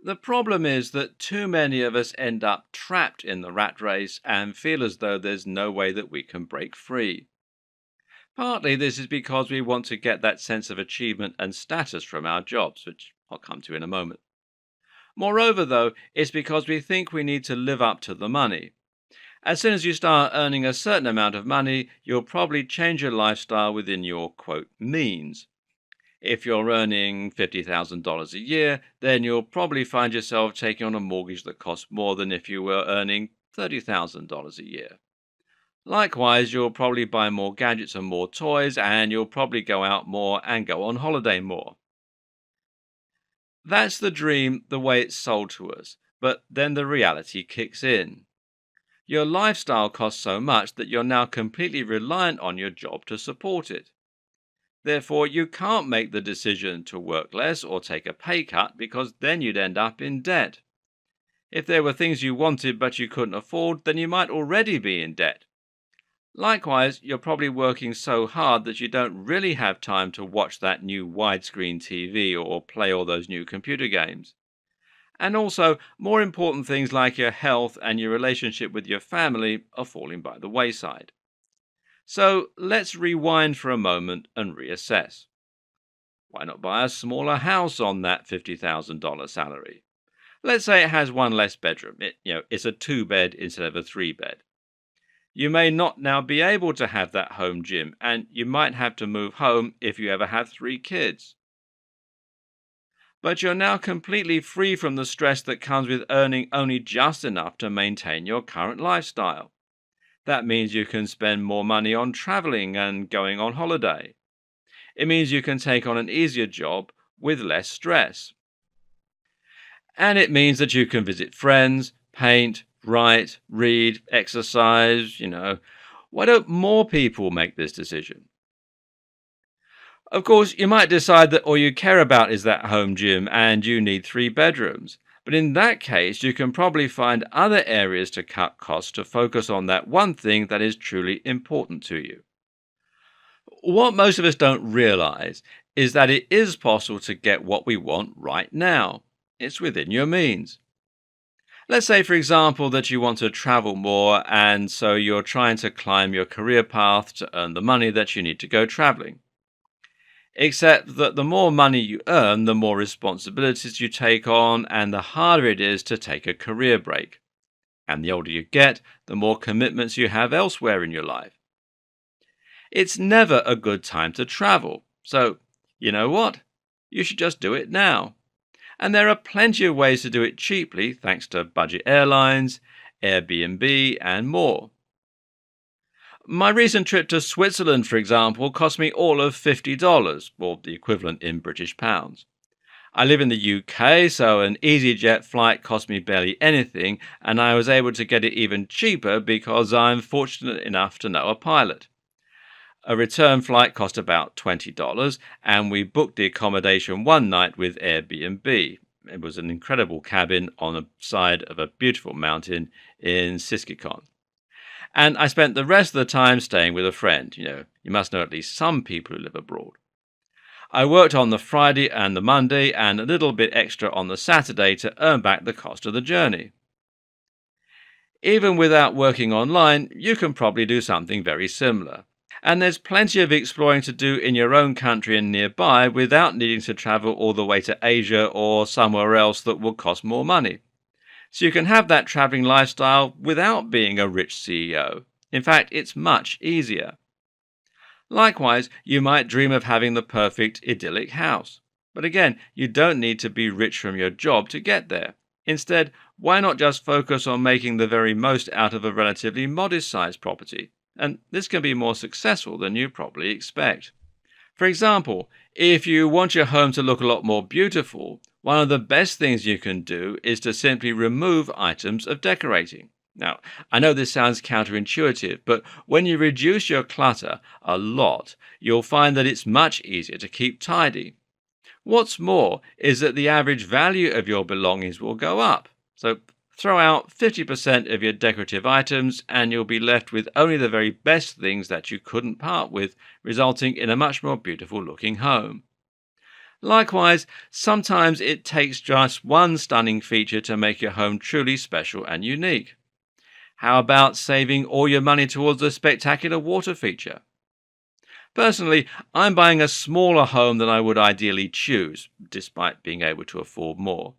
The problem is that too many of us end up trapped in the rat race and feel as though there's no way that we can break free. Partly this is because we want to get that sense of achievement and status from our jobs, which I'll come to in a moment. Moreover, though, it's because we think we need to live up to the money. As soon as you start earning a certain amount of money, you'll probably change your lifestyle within your quote means. If you're earning $50,000 a year, then you'll probably find yourself taking on a mortgage that costs more than if you were earning $30,000 a year. Likewise, you'll probably buy more gadgets and more toys, and you'll probably go out more and go on holiday more. That's the dream the way it's sold to us, but then the reality kicks in. Your lifestyle costs so much that you're now completely reliant on your job to support it. Therefore, you can't make the decision to work less or take a pay cut because then you'd end up in debt. If there were things you wanted but you couldn't afford, then you might already be in debt. Likewise, you're probably working so hard that you don't really have time to watch that new widescreen TV or play all those new computer games. And also, more important things like your health and your relationship with your family are falling by the wayside. So let's rewind for a moment and reassess. Why not buy a smaller house on that $50,000 salary? Let's say it has one less bedroom. It's a two bed instead of a three bed. You may not now be able to have that home gym, and you might have to move home if you ever have three kids. But you're now completely free from the stress that comes with earning only just enough to maintain your current lifestyle. That means you can spend more money on traveling and going on holiday. It means you can take on an easier job with less stress. And it means that you can visit friends, paint, write, read, exercise. Why don't more people make this decision? Of course, you might decide that all you care about is that home gym and you need three bedrooms. But in that case, you can probably find other areas to cut costs to focus on that one thing that is truly important to you. What most of us don't realize is that it is possible to get what we want right now. It's within your means. Let's say, for example, that you want to travel more and so you're trying to climb your career path to earn the money that you need to go traveling. Except that the more money you earn, the more responsibilities you take on, and the harder it is to take a career break. And the older you get, the more commitments you have elsewhere in your life. It's never a good time to travel. So, you know what? You should just do it now. And there are plenty of ways to do it cheaply thanks to budget airlines, Airbnb, and more. My recent trip to Switzerland, for example, cost me all of $50, or the equivalent in British pounds. I live in the UK, so an EasyJet flight cost me barely anything, and I was able to get it even cheaper because I'm fortunate enough to know a pilot. A return flight cost about $20, and we booked the accommodation one night with Airbnb. It was an incredible cabin on the side of a beautiful mountain in Siskikon. And I spent the rest of the time staying with a friend. You must know at least some people who live abroad. I worked on the Friday and the Monday and a little bit extra on the Saturday to earn back the cost of the journey. Even without working online, you can probably do something very similar. And there's plenty of exploring to do in your own country and nearby without needing to travel all the way to Asia or somewhere else that will cost more money. So you can have that traveling lifestyle without being a rich CEO. In fact, it's much easier. Likewise, you might dream of having the perfect idyllic house. But again, you don't need to be rich from your job to get there. Instead, why not just focus on making the very most out of a relatively modest-sized property? And this can be more successful than you probably expect. For example, if you want your home to look a lot more beautiful, one of the best things you can do is to simply remove items of decorating. Now, I know this sounds counterintuitive, but when you reduce your clutter a lot, you'll find that it's much easier to keep tidy. What's more is that the average value of your belongings will go up. So throw out 50% of your decorative items and you'll be left with only the very best things that you couldn't part with, resulting in a much more beautiful looking home. Likewise, sometimes it takes just one stunning feature to make your home truly special and unique. How about saving all your money towards a spectacular water feature? Personally, I'm buying a smaller home than I would ideally choose, despite being able to afford more.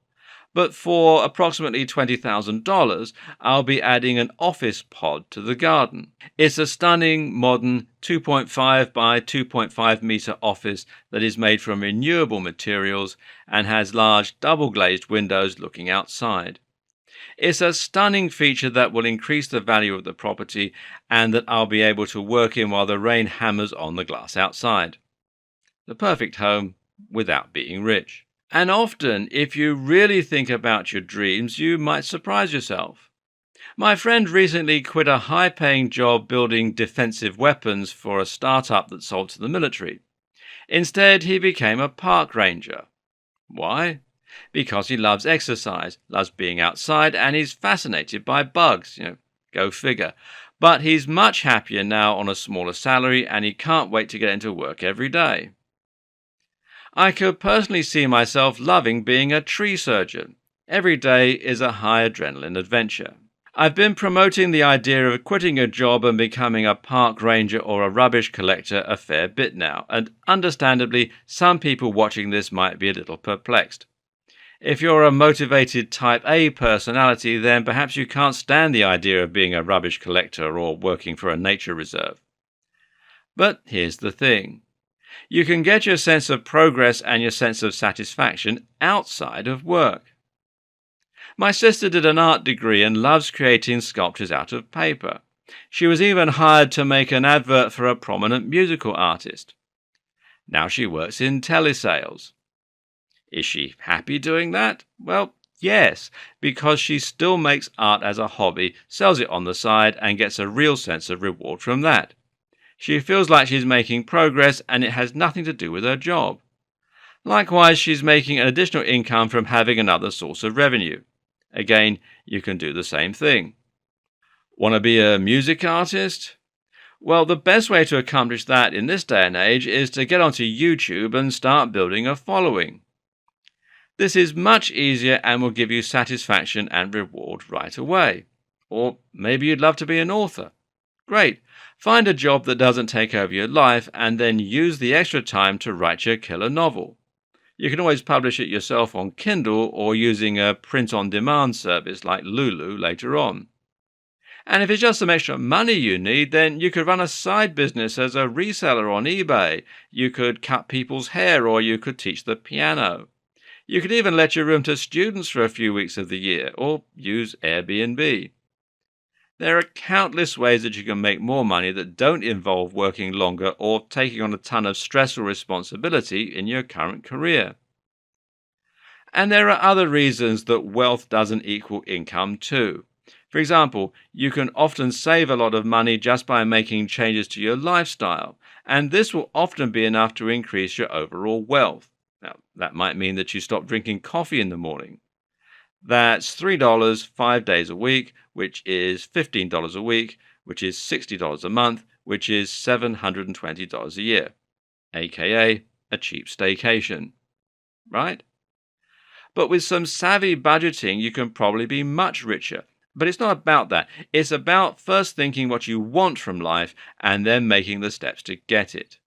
But for approximately $20,000, I'll be adding an office pod to the garden. It's a stunning, modern 2.5 by 2.5 meter office that is made from renewable materials and has large double glazed windows looking outside. It's a stunning feature that will increase the value of the property and that I'll be able to work in while the rain hammers on the glass outside. The perfect home without being rich. And often, if you really think about your dreams, you might surprise yourself. My friend recently quit a high paying job building defensive weapons for a startup that sold to the military. Instead, he became a park ranger. Why? Because he loves exercise, loves being outside, and he's fascinated by bugs. Go figure. But he's much happier now on a smaller salary, and he can't wait to get into work every day. I could personally see myself loving being a tree surgeon. Every day is a high adrenaline adventure. I've been promoting the idea of quitting a job and becoming a park ranger or a rubbish collector a fair bit now, and understandably, some people watching this might be a little perplexed. If you're a motivated type A personality, then perhaps you can't stand the idea of being a rubbish collector or working for a nature reserve. But here's the thing. You can get your sense of progress and your sense of satisfaction outside of work. My sister did an art degree and loves creating sculptures out of paper. She was even hired to make an advert for a prominent musical artist. Now she works in telesales. Is she happy doing that? Well, yes, because she still makes art as a hobby, sells it on the side, and gets a real sense of reward from that. She feels like she's making progress and it has nothing to do with her job. Likewise, she's making an additional income from having another source of revenue. Again, you can do the same thing. Want to be a music artist? Well, the best way to accomplish that in this day and age is to get onto YouTube and start building a following. This is much easier and will give you satisfaction and reward right away. Or maybe you'd love to be an author. Great. Find a job that doesn't take over your life and then use the extra time to write your killer novel. You can always publish it yourself on Kindle or using a print-on-demand service like Lulu later on. And if it's just some extra money you need, then you could run a side business as a reseller on eBay. You could cut people's hair or you could teach the piano. You could even let your room to students for a few weeks of the year or use Airbnb. There are countless ways that you can make more money that don't involve working longer or taking on a ton of stressful responsibility in your current career. And there are other reasons that wealth doesn't equal income too. For example, you can often save a lot of money just by making changes to your lifestyle, and this will often be enough to increase your overall wealth. Now, that might mean that you stop drinking coffee in the morning. That's $3 5 days a week, which is $15 a week, which is $60 a month, which is $720 a year, aka a cheap staycation, right? But with some savvy budgeting, you can probably be much richer. But it's not about that. It's about first thinking what you want from life and then making the steps to get it.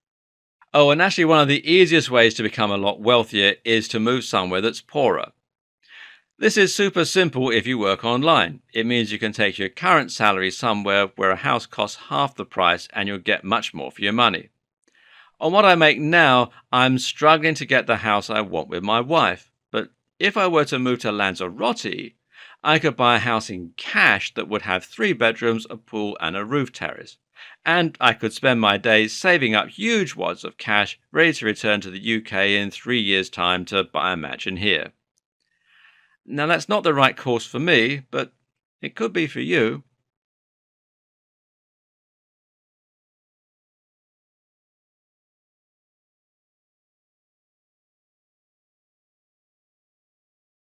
Oh, and actually one of the easiest ways to become a lot wealthier is to move somewhere that's poorer. This is super simple if you work online. It means you can take your current salary somewhere where a house costs half the price and you'll get much more for your money. On what I make now, I'm struggling to get the house I want with my wife. But if I were to move to Lanzarote, I could buy a house in cash that would have 3 bedrooms, a pool and a roof terrace. And I could spend my days saving up huge wads of cash ready to return to the UK in 3 years' time to buy a mansion here. Now, that's not the right course for me, but it could be for you.